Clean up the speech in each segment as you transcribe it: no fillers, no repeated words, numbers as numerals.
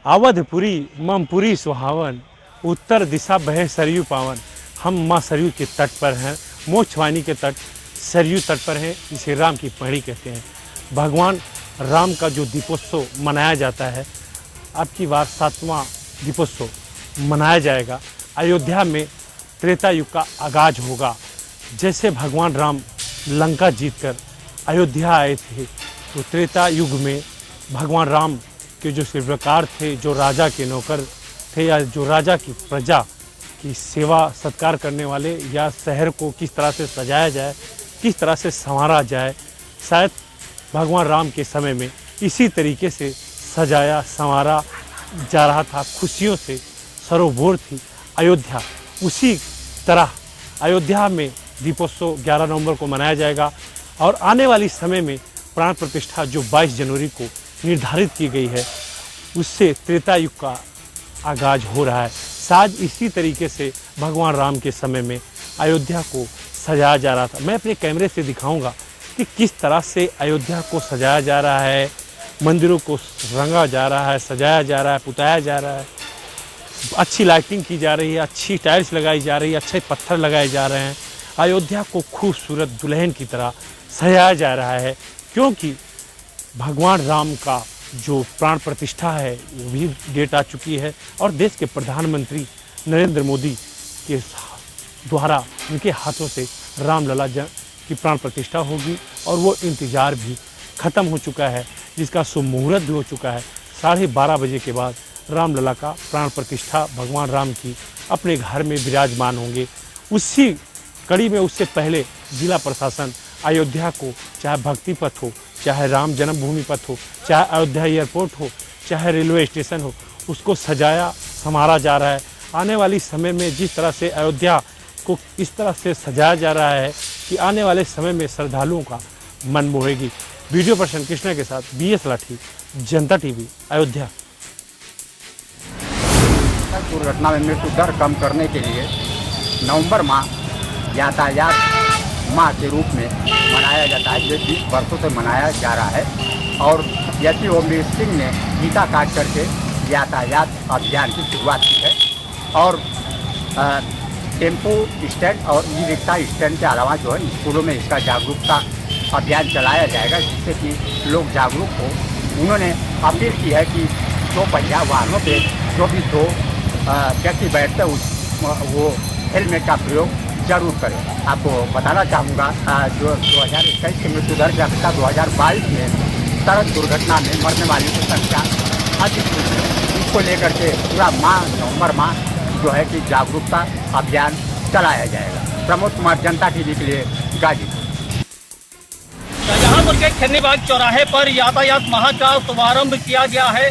अवधपुरी ममपुरी सुहावन, उत्तर दिशा बहे सरयू पावन। हम माँ सरयू के तट पर हैं, मोक्षवाणी के तट सरयू तट पर हैं, जिसे राम की पहड़ी कहते हैं। भगवान राम का जो दीपोत्सव मनाया जाता है, अब की बार 7वां दीपोत्सव मनाया जाएगा। अयोध्या में त्रेता युग का आगाज होगा। जैसे भगवान राम लंका जीतकर अयोध्या आए थे, तो त्रेता युग में भगवान राम के जो सेवकार थे, जो राजा के नौकर थे, या जो राजा की प्रजा की सेवा सत्कार करने वाले, या शहर को किस तरह से सजाया जाए, किस तरह से संवारा जाए, शायद भगवान राम के समय में इसी तरीके से सजाया संवारा जा रहा था। खुशियों से सरोबोर थी अयोध्या। उसी तरह अयोध्या में दीपोत्सव 11 नवंबर को मनाया जाएगा और आने वाली समय में प्राण प्रतिष्ठा जो 22 जनवरी को निर्धारित की गई है, उससे त्रेता युग का आगाज हो रहा है। शायद इसी तरीके से भगवान राम के समय में अयोध्या को सजाया जा रहा था। मैं अपने कैमरे से दिखाऊंगा कि किस तरह से अयोध्या को सजाया जा रहा है, मंदिरों को रंगा जा रहा है, सजाया जा रहा है, पुताया जा रहा है, अच्छी लाइटिंग की जा रही है, अच्छी टाइल्स लगाई जा रही है, अच्छे पत्थर लगाए जा रहे हैं। अयोध्या को खूबसूरत दुल्हन की तरह सजाया जा रहा है, क्योंकि भगवान राम का जो प्राण प्रतिष्ठा है वो भी डेट आ चुकी है और देश के प्रधानमंत्री नरेंद्र मोदी के द्वारा उनके हाथों से रामलला की प्राण प्रतिष्ठा होगी और वो इंतज़ार भी ख़त्म हो चुका है, जिसका शुभ मुहूर्त भी हो चुका है। 12:30 बजे के बाद रामलला का प्राण प्रतिष्ठा भगवान राम की अपने घर में विराजमान होंगे। उसी कड़ी में उससे पहले जिला प्रशासन अयोध्या को, चाहे भक्ति पथ हो, चाहे राम जन्मभूमि पथ हो, चाहे अयोध्या एयरपोर्ट हो, चाहे रेलवे स्टेशन हो, उसको सजाया संवारा जा रहा है। आने वाली समय में जिस तरह से अयोध्या को इस तरह से सजाया जा रहा है कि आने वाले समय में श्रद्धालुओं का मन मोहेगी। वीडियो पर्सन कृष्णा के साथ BS लाठी, जनता टीवी, अयोध्या। दुर्घटना में मृत्यु दर कम करने के लिए नवंबर माह यातायात माह के रूप में मनाया जाता है, जो 20 वर्षों से मनाया जा रहा है। और यति ओमवीर सिंह ने गीता काट करके यातायात अभियान की शुरुआत की है और टेम्पो स्टैंड और ई रिक्शा स्टैंड के अलावा जो है स्कूलों में इसका जागरूकता अभियान चलाया जाएगा, जिससे कि लोग जागरूक हो। उन्होंने अपील की है कि 2 पहिया वाहनों पे जो भी 2 व्यक्ति बैठते वो हेलमेट का प्रयोग जरूर करें। आपको बताना चाहूँगा जो 2021 की मृत्यु दर की अपेक्षा 2022 में सड़क दुर्घटना में मरने वालों की संख्या अधिक हुई है। इसको लेकर के पूरा नवंबर माह जो है कि जागरूकता अभियान चलाया जाएगा। प्रमोद कुमार, जनता टीवी के लिए, गाजीपुर। शाहजहांपुर के खन्नीबाग चौराहे पर यातायात माह का शुभारंभ किया गया है।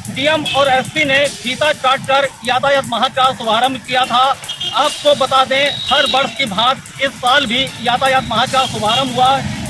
DM और SP ने फीता काटकर यातायात माह का शुभारंभ किया था। आपको बता दें, हर वर्ष की भांति इस साल भी यातायात माह का शुभारंभ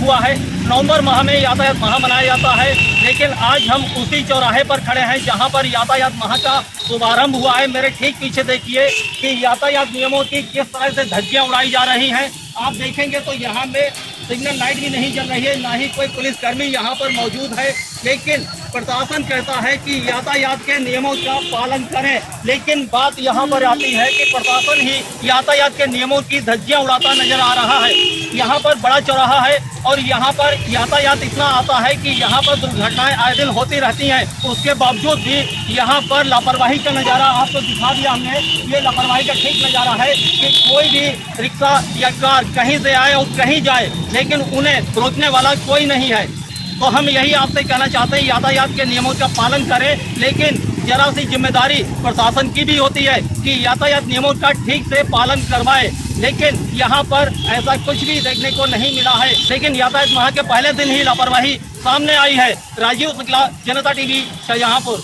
हुआ है। नवंबर माह में यातायात माह मनाया जाता है, लेकिन आज हम उसी चौराहे पर खड़े हैं जहां पर यातायात माह का शुभारंभ हुआ है। मेरे ठीक पीछे देखिए कि यातायात नियमों की किस तरह से धज्जियां उड़ाई जा रही हैं। आप देखेंगे तो यहाँ में सिग्नल लाइट भी नहीं जल रही है, ना ही कोई पुलिसकर्मी यहाँ पर मौजूद है। लेकिन प्रशासन कहता है कि यातायात के नियमों का पालन करें, लेकिन बात यहाँ पर आती है कि प्रशासन ही यातायात के नियमों की धज्जियां उड़ाता नजर आ रहा है। यहाँ पर बड़ा चौराहा है और यहाँ पर यातायात इतना आता है कि यहाँ पर दुर्घटनाएं आए दिन होती रहती हैं। उसके बावजूद भी यहाँ पर लापरवाही का नज़ारा आपको दिखा दिया हमने। ये लापरवाही का ठीक नज़ारा है कि कोई भी रिक्शा या कार कहीं से आए और कहीं जाए, लेकिन उन्हें रोकने वाला कोई नहीं है। तो हम यही आपसे कहना चाहते हैं, यातायात के नियमों का पालन करें, लेकिन जरा सी जिम्मेदारी प्रशासन की भी होती है कि यातायात नियमों का ठीक से पालन करवाए। लेकिन यहाँ पर ऐसा कुछ भी देखने को नहीं मिला है। लेकिन यातायात माह के पहले दिन ही लापरवाही सामने आई है। राजीव शुक्ला, जनता टीवी, शाहजहांपुर।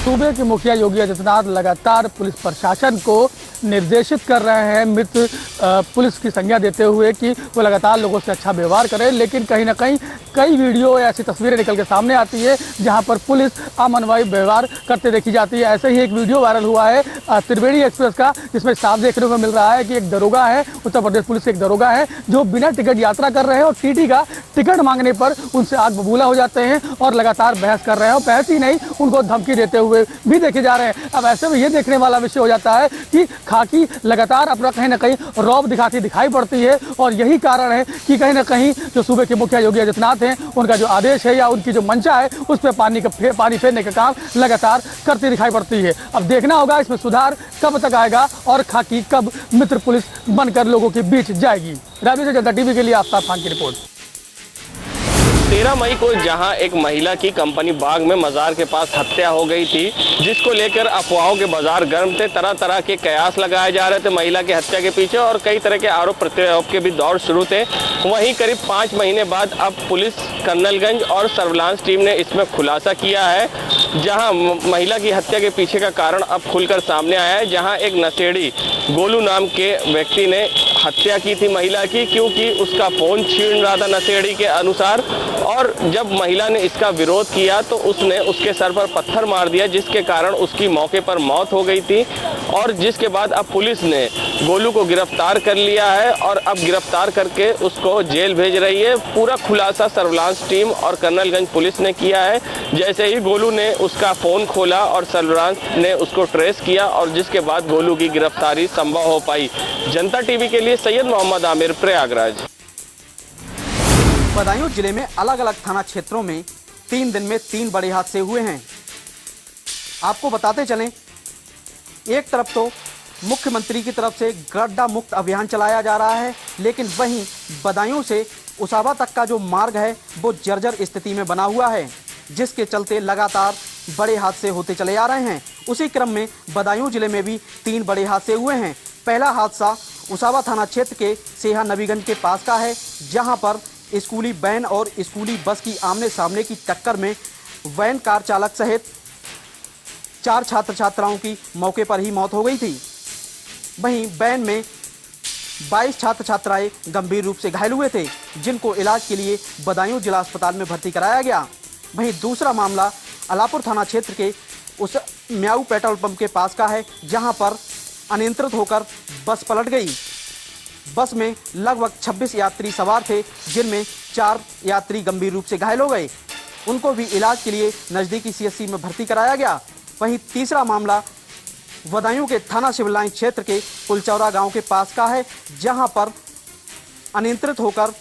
सूबे के मुखिया योगी आदित्यनाथ लगातार पुलिस प्रशासन को निर्देशित कर रहे हैं मृत पुलिस की संज्ञा देते हुए कि वो लगातार लोगों से अच्छा व्यवहार करें, लेकिन कहीं ना कहीं कई वीडियो या ऐसी तस्वीरें निकल के सामने आती है जहां पर पुलिस अमानवीय व्यवहार करते देखी जाती है। ऐसे ही एक वीडियो वायरल हुआ है त्रिवेणी एक्सप्रेस का, जिसमें साफ देखने को मिल रहा है कि एक दरोगा है, उत्तर प्रदेश पुलिस के एक दरोगा है जो बिना टिकट यात्रा कर रहे हैं और टीटी का टिकट मांगने पर उनसे आग बबूला हो जाते हैं और लगातार बहस कर रहे हैं। और बहस ही नहीं, उनको धमकी देते हुए भी देखे जा रहे हैं। अब ऐसे में ये देखने वाला विषय हो जाता है कि खाकी लगातार अपना कहीं ना कहीं रौब दिखाती दिखाई पड़ती है और यही कारण है कि कहीं ना कहीं जो सूबे के मुखिया योगी आदित्यनाथ हैं, उनका जो आदेश है या उनकी जो मंशा है उस पर पानी फेरने का काम लगातार करती दिखाई पड़ती है। अब देखना होगा इसमें सुधार कब तक आएगा और खाकी कब मित्र पुलिस बनकर लोगों के बीच जाएगी। रावी से जनता टीवी के लिए आफ्ताब खान की रिपोर्ट। 13 मई को जहां एक महिला की कंपनी बाग में मजार के पास हत्या हो गई थी, जिसको लेकर अफवाहों के बाजार गर्म थे। तरह तरह के कयास लगाए जा रहे थे महिला की हत्या के पीछे और कई तरह के आरोप प्रत्यारोप के भी दौर शुरू थे। वहीं करीब 5 महीने बाद अब पुलिस, कर्नलगंज और सर्विलांस टीम ने इसमें खुलासा किया है, जहां महिला की हत्या के पीछे का कारण अब खुलकर सामने आया है। जहां एक नशेड़ी गोलू नाम के व्यक्ति ने हत्या की थी महिला की, क्योंकि उसका फोन छीन रहा था नशेड़ी के अनुसार। और जब महिला ने इसका विरोध किया तो उसने उसके सर पर पत्थर मार दिया, जिसके कारण उसकी मौके पर मौत हो गई थी। और जिसके बाद अब पुलिस ने गोलू को गिरफ्तार कर लिया है और अब गिरफ्तार करके उसको जेल भेज रही है। पूरा खुलासा सर्विलांस टीम और कर्नलगंज पुलिस ने किया है। जैसे ही गोलू ने उसका फ़ोन खोला और सर्विलांस ने उसको ट्रेस किया और जिसके बाद गोलू की गिरफ्तारी संभव हो पाई। जनता टीवी के लिए सैयद मोहम्मद आमिर, प्रयागराज। बदायूं जिले में अलग अलग थाना क्षेत्रों में 3 दिन में 3 बड़े हादसे हुए हैं। आपको बताते चलें, एक तरफ तो मुख्यमंत्री की तरफ से गड्ढा मुक्त अभियान चलाया जा रहा है, लेकिन वहीं बदायूं से उसावा तक का जो मार्ग है वो जर्जर स्थिति में बना हुआ है, जिसके चलते लगातार बड़े हादसे होते चले आ रहे हैं। उसी क्रम में बदायूं जिले में भी 3 बड़े हादसे हुए हैं। पहला हादसा उसावा थाना क्षेत्र के सेहा नबीगंज के पास का है, जहां पर स्कूली वैन और स्कूली बस की आमने सामने की टक्कर में वैन कार चालक सहित 4 छात्र छात्राओं की मौके पर ही मौत हो गई थी। वहीं वैन में 22 छात्र छात्राएं गंभीर रूप से घायल हुए थे, जिनको इलाज के लिए बदायूं जिला अस्पताल में भर्ती कराया गया। वहीं दूसरा मामला अलापुर थाना क्षेत्र के उस म्याऊ पेट्रोल पंप के पास का है, जहां पर अनियंत्रित होकर बस पलट गई। बस में लगभग 26 यात्री सवार थे, जिनमें 4 यात्री गंभीर रूप से घायल हो गए। उनको भी इलाज के लिए नज़दीकी सीएचसी में भर्ती कराया गया। वहीं तीसरा मामला बदायूं के थाना सिविल लाइन क्षेत्र के पुलचौरा गांव के पास का है, जहां पर अनियंत्रित होकर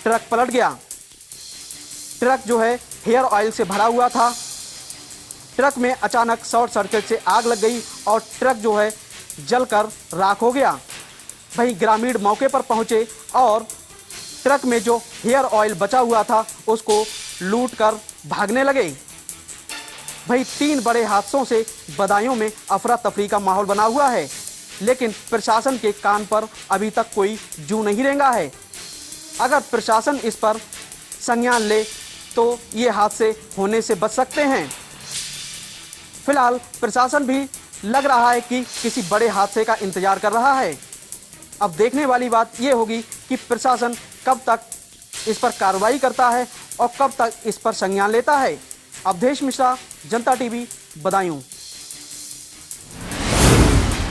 ट्रक पलट गया। ट्रक जो है हेयर ऑयल से भरा हुआ था। ट्रक में अचानक शॉर्ट सर्किट से आग लग गई और ट्रक जो है जलकर राख हो गया। वहीं ग्रामीण मौके पर पहुंचे और ट्रक में जो हेयर ऑयल बचा हुआ था उसको लूटकर भागने लगे। वहीं 3 बड़े हादसों से बदायूं में अफरा तफरी का माहौल बना हुआ है, लेकिन प्रशासन के कान पर अभी तक कोई जू नहीं रेंगा है। अगर प्रशासन इस पर संज्ञान ले तो ये हादसे होने से बच सकते हैं। फिलहाल प्रशासन भी लग रहा है कि किसी बड़े हादसे का इंतजार कर रहा है। अब देखने वाली बात यह होगी कि प्रशासन कब तक इस पर कार्रवाई करता है और कब तक इस पर संज्ञान लेता है। अवधेश मिश्रा, जनता टीवी, बदायूं।